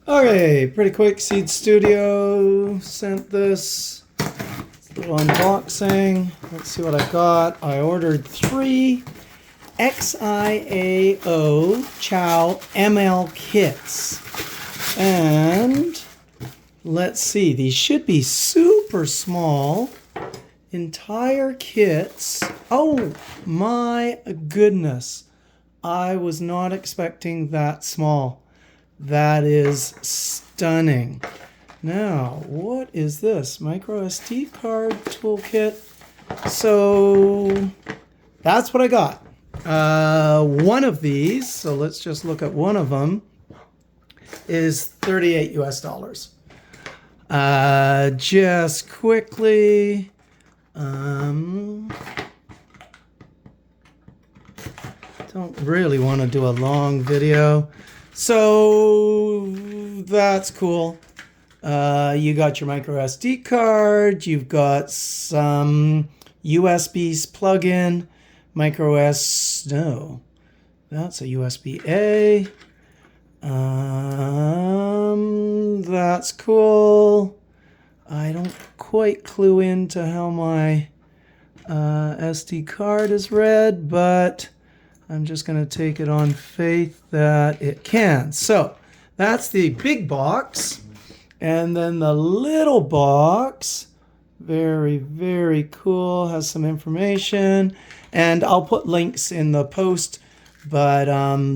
Okay, pretty quick. Seed Studio sent this little unboxing. Let's see what I got. I ordered 3 XiaoML kits. And let's see, these should be super small. Entire kits. Oh my goodness. I was not expecting that small. That is stunning. Now, what is this? Micro SD card toolkit. So that's what I got. One of these, so let's just look at one of them, is 38 US dollars. Just quickly, don't really want to do a long video. So that's cool. You got your micro SD card, you've got some USB plug-in, no, that's a USB-A. That's cool. I don't quite clue into how my SD card is read, but I'm just going to take it on faith that it can. So that's the big box. And then the little box, very, very cool, has some information. And I'll put links in the post, but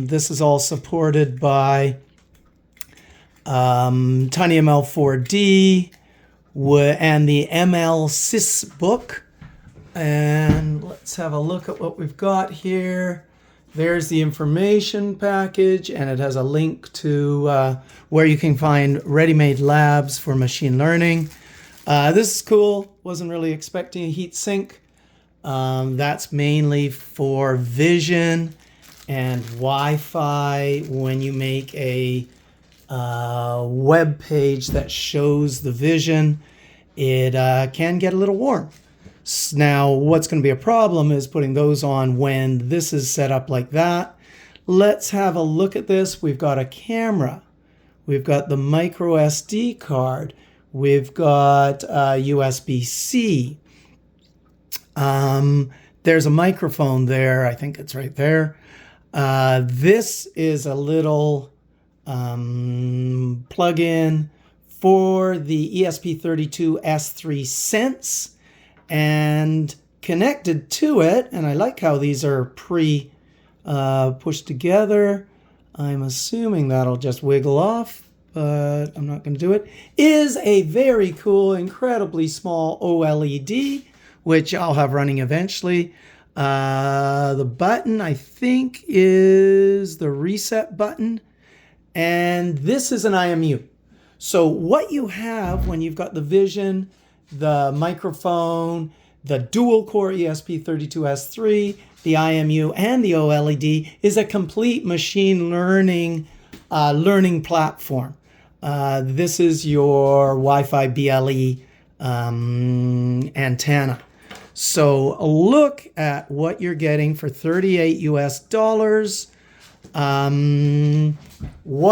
this is all supported by TinyML 4D and the ML Sys book. And let's have a look at what we've got here. There's the information package, and it has a link to where you can find ready-made labs for machine learning. This is cool. Wasn't really expecting a heat sink. That's mainly for vision and Wi-Fi. When you make a web page that shows the vision, it can get a little warm. Now, what's going to be a problem is putting those on when this is set up like that. Let's have a look at this. We've got a camera. We've got the micro SD card. We've got USB-C. There's a microphone there. I think it's right there. This is a little plug-in for the ESP32S3 Sense. And connected to it, and I like how these are pushed together. I'm assuming that'll just wiggle off, but I'm not going to do it. Is a very cool, incredibly small OLED, which I'll have running eventually. The button, I think, is the reset button. And this is an IMU. So what you have when you've got the vision, the microphone, the dual-core ESP32S3, the IMU, and the OLED is a complete machine learning learning platform. This is your Wi-Fi BLE antenna. So look at what you're getting for 38 US dollars. What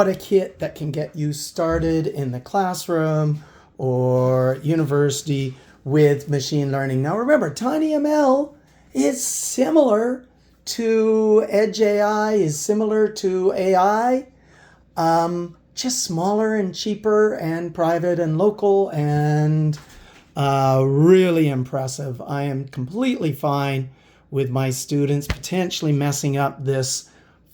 a kit that can get you started in the classroom or university with machine learning. Now remember, TinyML is similar to Edge AI, is similar to AI, just smaller and cheaper and private and local and really impressive. I am completely fine with my students potentially messing up this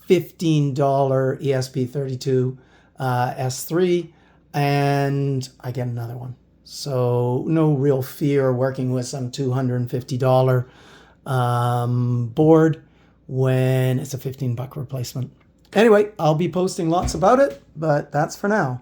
$15 ESP32 S3. And I get another one. So no real fear working with some $250 board when it's a $15 replacement. Anyway, I'll be posting lots about it, but that's for now.